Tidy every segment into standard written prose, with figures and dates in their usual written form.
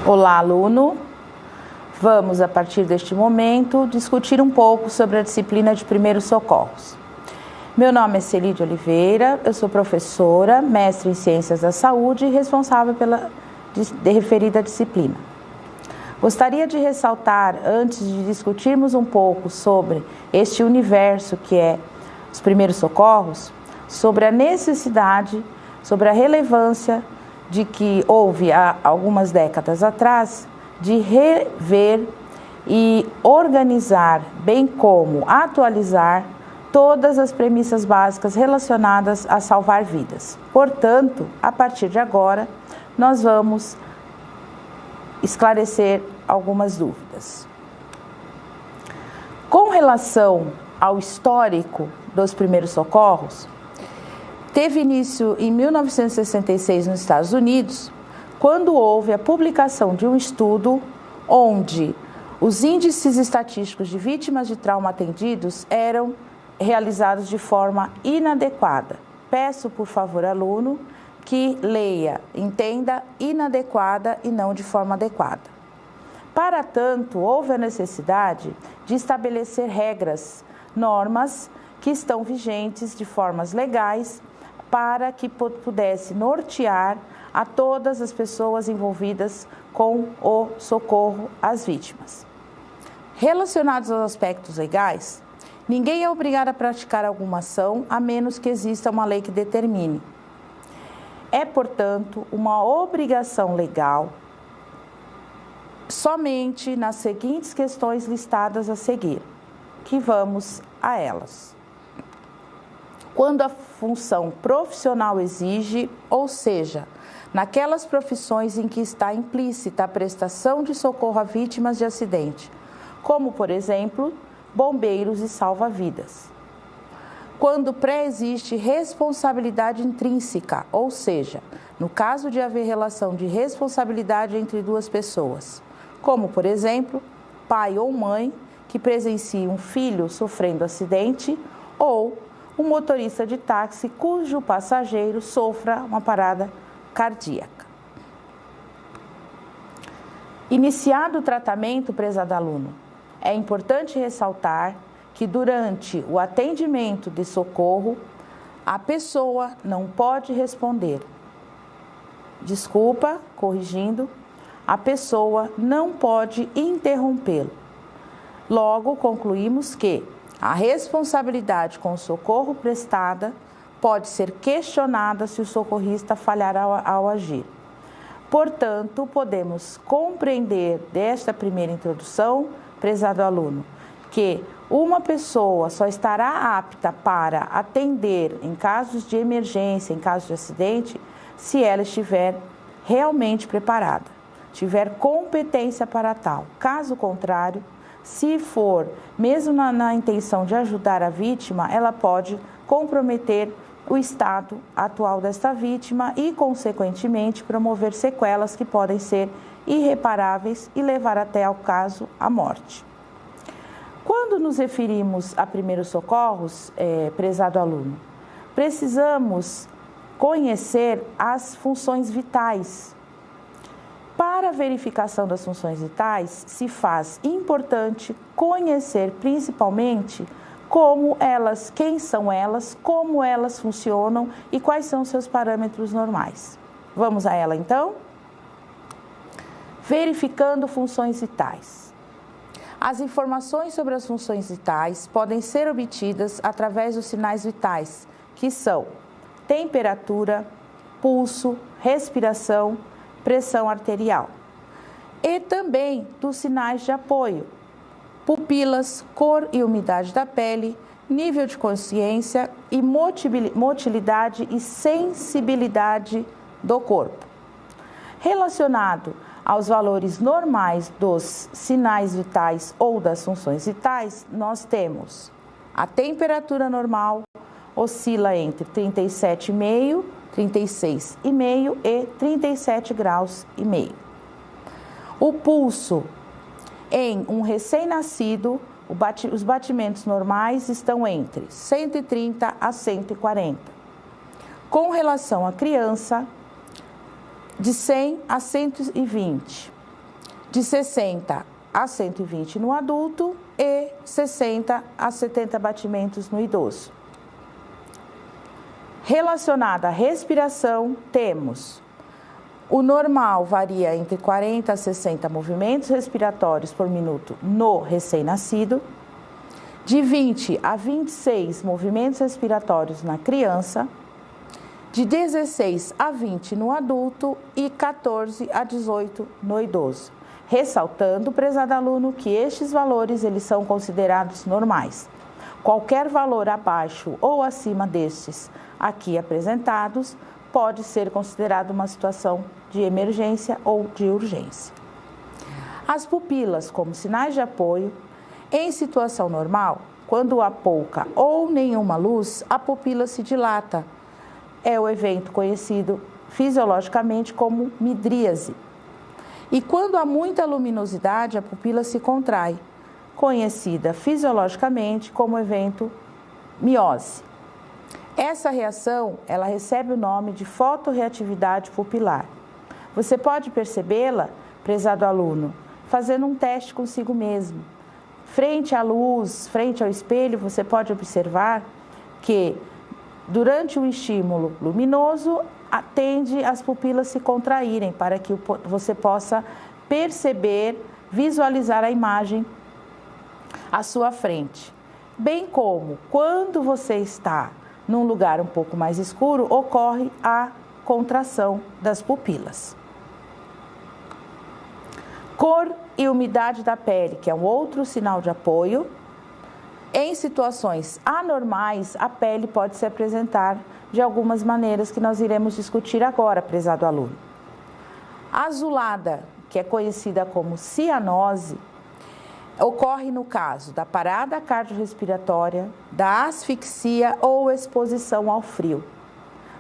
Olá, aluno! Vamos, a partir deste momento, discutir um pouco sobre a disciplina de Primeiros Socorros. Meu nome é Celide Oliveira, eu sou professora, mestre em Ciências da Saúde e responsável pela referida disciplina. Gostaria de ressaltar, antes de discutirmos um pouco sobre este universo que é os primeiros socorros, sobre a necessidade, sobre a relevância de que houve há algumas décadas atrás de rever e organizar, bem como atualizar todas as premissas básicas relacionadas a salvar vidas. Portanto, a partir de agora, nós vamos esclarecer algumas dúvidas. Com relação ao histórico dos primeiros socorros, teve início em 1966 nos Estados Unidos, quando houve a publicação de um estudo onde os índices estatísticos de vítimas de trauma atendidos eram realizados de forma inadequada. Peço, por favor, aluno, que leia, entenda inadequada e não de forma adequada. Para tanto, houve a necessidade de estabelecer regras, normas que estão vigentes de formas legais para que pudesse nortear a todas as pessoas envolvidas com o socorro às vítimas. Relacionados aos aspectos legais, ninguém é obrigado a praticar alguma ação a menos que exista uma lei que determine. É, portanto, uma obrigação legal somente nas seguintes questões listadas a seguir, que vamos a elas. Quando a função profissional exige, ou seja, naquelas profissões em que está implícita a prestação de socorro a vítimas de acidente, como, por exemplo, bombeiros e salva-vidas. Quando pré-existe responsabilidade intrínseca, ou seja, no caso de haver relação de responsabilidade entre duas pessoas, como, por exemplo, pai ou mãe que presencia um filho sofrendo acidente ou um motorista de táxi cujo passageiro sofra uma parada cardíaca. Iniciado o tratamento, prezado aluno, é importante ressaltar que durante o atendimento de socorro, a pessoa não pode responder. Desculpa, corrigindo, a pessoa não pode interrompê-lo. Logo, concluímos que a responsabilidade com o socorro prestada pode ser questionada se o socorrista falhar ao agir. Portanto, podemos compreender desta primeira introdução, prezado aluno, que uma pessoa só estará apta para atender em casos de emergência, em casos de acidente, se ela estiver realmente preparada, tiver competência para tal. Caso contrário, se for, mesmo na intenção de ajudar a vítima, ela pode comprometer o estado atual desta vítima e, consequentemente, promover sequelas que podem ser irreparáveis e levar até ao caso a morte. Quando nos referimos a primeiros socorros, prezado aluno, precisamos conhecer as funções vitais. Para a verificação das funções vitais, se faz importante conhecer principalmente como elas, quem são elas, como elas funcionam e quais são seus parâmetros normais. Vamos a ela então? Verificando funções vitais. As informações sobre as funções vitais podem ser obtidas através dos sinais vitais, que são temperatura, pulso, respiração, pressão arterial. E também dos sinais de apoio, pupilas, cor e umidade da pele, nível de consciência e motilidade e sensibilidade do corpo. Relacionado aos valores normais dos sinais vitais ou das funções vitais, nós temos a temperatura normal, oscila entre 37,5, 36,5 e 37 graus e meio. O pulso em um recém-nascido, os batimentos normais estão entre 130 a 140. Com relação à criança, de 100 a 120. de 60 a 120 no adulto e 60 a 70 batimentos no idoso. Relacionada à respiração, temos o normal varia entre 40 a 60 movimentos respiratórios por minuto no recém-nascido, de 20 a 26 movimentos respiratórios na criança, de 16 a 20 no adulto e 14 a 18 no idoso. Ressaltando, prezado aluno, que estes valores eles são considerados normais. Qualquer valor abaixo ou acima destes aqui apresentados pode ser considerado uma situação de emergência ou de urgência. As pupilas como sinais de apoio, em situação normal, quando há pouca ou nenhuma luz, a pupila se dilata. É o evento conhecido fisiologicamente como midríase. E quando há muita luminosidade, a pupila se contrai, conhecida fisiologicamente como evento miose. Essa reação, ela recebe o nome de fotorreatividade pupilar. Você pode percebê-la, prezado aluno, fazendo um teste consigo mesmo. Frente à luz, frente ao espelho, você pode observar que durante o estímulo luminoso, tende as pupilas se contraírem para que você possa perceber, visualizar a imagem à sua frente. Bem como quando você está num lugar um pouco mais escuro, ocorre a contração das pupilas. Cor e umidade da pele, que é um outro sinal de apoio. Em situações anormais, a pele pode se apresentar de algumas maneiras que nós iremos discutir agora, prezado aluno. A azulada, que é conhecida como cianose, ocorre no caso da parada cardiorrespiratória, da asfixia ou exposição ao frio.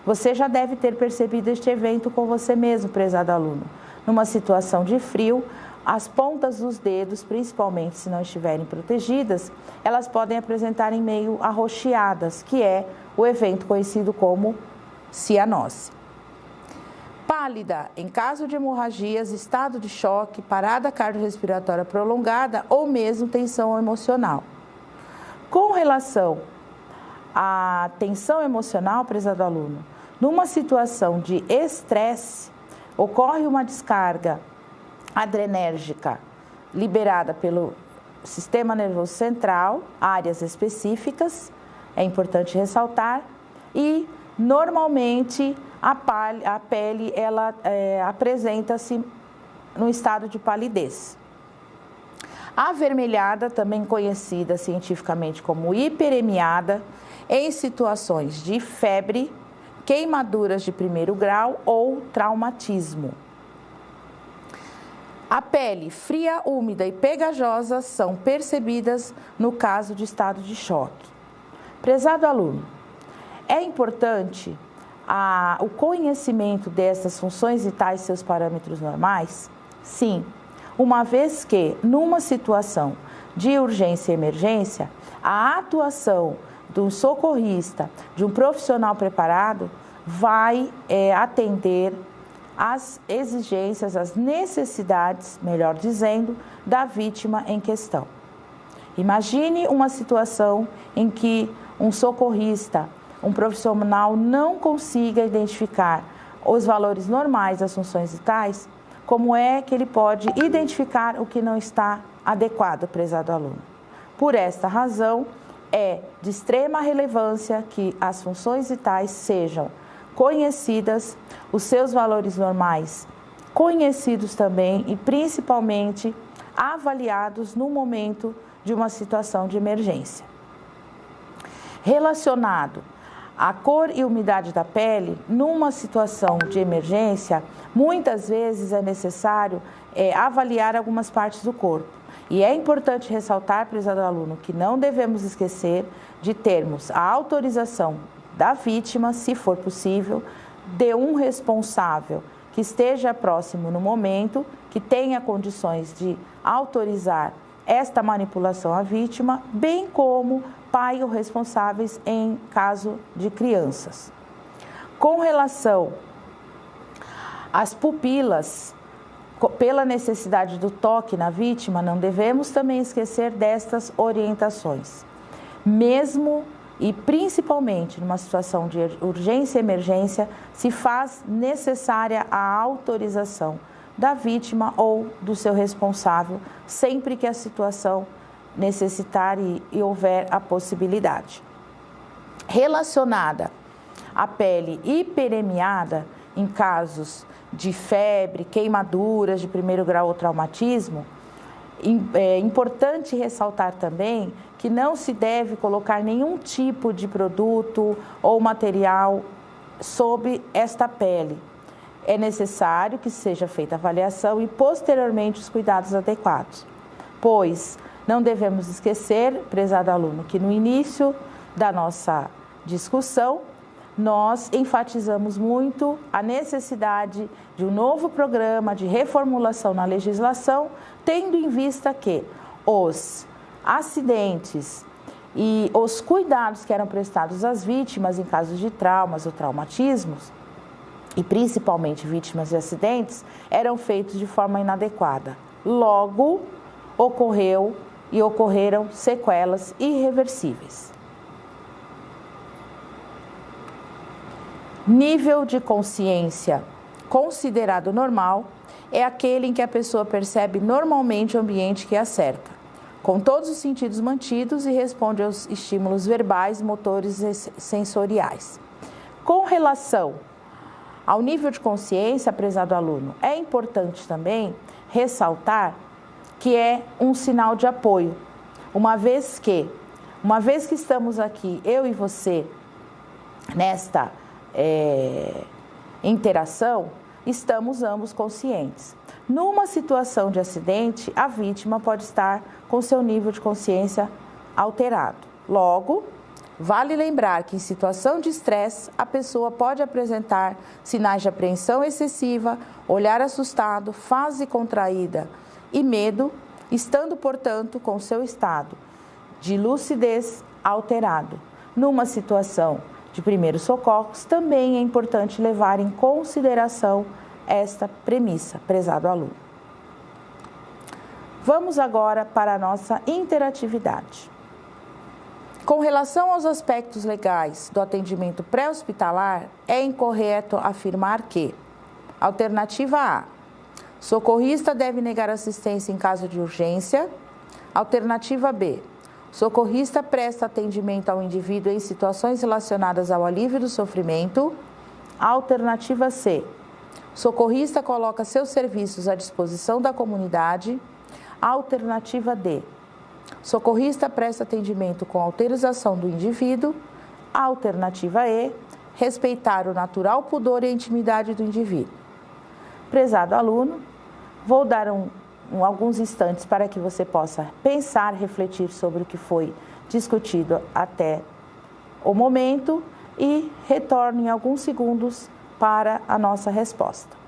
Você já deve ter percebido este evento com você mesmo, prezado aluno. Numa situação de frio, as pontas dos dedos, principalmente se não estiverem protegidas, elas podem apresentar em meio arroxeadas, que é o evento conhecido como cianose. Pálida, em caso de hemorragias, estado de choque, parada cardiorrespiratória prolongada ou mesmo tensão emocional. Com relação à tensão emocional, prezado aluno, numa situação de estresse, ocorre uma descarga adrenérgica liberada pelo sistema nervoso central, áreas específicas, é importante ressaltar, e normalmente a pele ela apresenta-se no estado de palidez. A avermelhada, também conhecida cientificamente como hiperemiada, em situações de febre, queimaduras de primeiro grau ou traumatismo. A pele fria, úmida e pegajosa são percebidas no caso de estado de choque. Prezado aluno, é importante o conhecimento dessas funções vitais e seus parâmetros normais? Sim, uma vez que, numa situação de urgência e emergência, a atuação do socorrista, de um profissional preparado, vai atender às exigências, às necessidades, melhor dizendo, da vítima em questão. Imagine uma situação em que um socorrista, um profissional não consiga identificar os valores normais das funções vitais, como é que ele pode identificar o que não está adequado, prezado aluno? Por esta razão, é de extrema relevância que as funções vitais sejam conhecidas, os seus valores normais conhecidos também e principalmente avaliados no momento de uma situação de emergência. Relacionado à cor e umidade da pele, numa situação de emergência, muitas vezes é necessário avaliar algumas partes do corpo. E é importante ressaltar, prezado aluno, que não devemos esquecer de termos a autorização da vítima, se for possível, de um responsável que esteja próximo no momento, que tenha condições de autorizar esta manipulação à vítima, bem como pai ou responsáveis em caso de crianças. Com relação às pupilas, pela necessidade do toque na vítima, não devemos também esquecer destas orientações. Mesmo e principalmente numa situação de urgência e emergência, se faz necessária a autorização da vítima ou do seu responsável, sempre que a situação necessitar e houver a possibilidade. Relacionada à pele hiperemiada, em casos de febre, queimaduras de primeiro grau ou traumatismo, é importante ressaltar também que não se deve colocar nenhum tipo de produto ou material sobre esta pele. É necessário que seja feita a avaliação e posteriormente os cuidados adequados, pois não devemos esquecer, prezado aluno, que no início da nossa discussão nós enfatizamos muito a necessidade de um novo programa de reformulação na legislação, tendo em vista que os acidentes e os cuidados que eram prestados às vítimas em casos de traumas ou traumatismos, e principalmente vítimas de acidentes, eram feitos de forma inadequada. Logo, ocorreram sequelas irreversíveis. Nível de consciência considerado normal é aquele em que a pessoa percebe normalmente o ambiente que a cerca, com todos os sentidos mantidos e responde aos estímulos verbais, motores e sensoriais. Com relação ao nível de consciência, prezado aluno, é importante também ressaltar que é um sinal de apoio, uma vez que estamos aqui, eu e você, nesta interação, estamos ambos conscientes. Numa situação de acidente, a vítima pode estar com seu nível de consciência alterado. Logo, vale lembrar que em situação de estresse, a pessoa pode apresentar sinais de apreensão excessiva, olhar assustado, face contraída e medo, estando, portanto, com seu estado de lucidez alterado. Numa situação de primeiros socorros, também é importante levar em consideração esta premissa, prezado aluno. Vamos agora para a nossa interatividade. Com relação aos aspectos legais do atendimento pré-hospitalar, é incorreto afirmar que: alternativa A, socorrista deve negar assistência em caso de urgência. Alternativa B, socorrista presta atendimento ao indivíduo em situações relacionadas ao alívio do sofrimento. Alternativa C, socorrista coloca seus serviços à disposição da comunidade. Alternativa D, socorrista presta atendimento com autorização do indivíduo. Alternativa E, respeitar o natural pudor e a intimidade do indivíduo. Prezado aluno, vou dar alguns instantes para que você possa pensar, refletir sobre o que foi discutido até o momento e retorne em alguns segundos para a nossa resposta.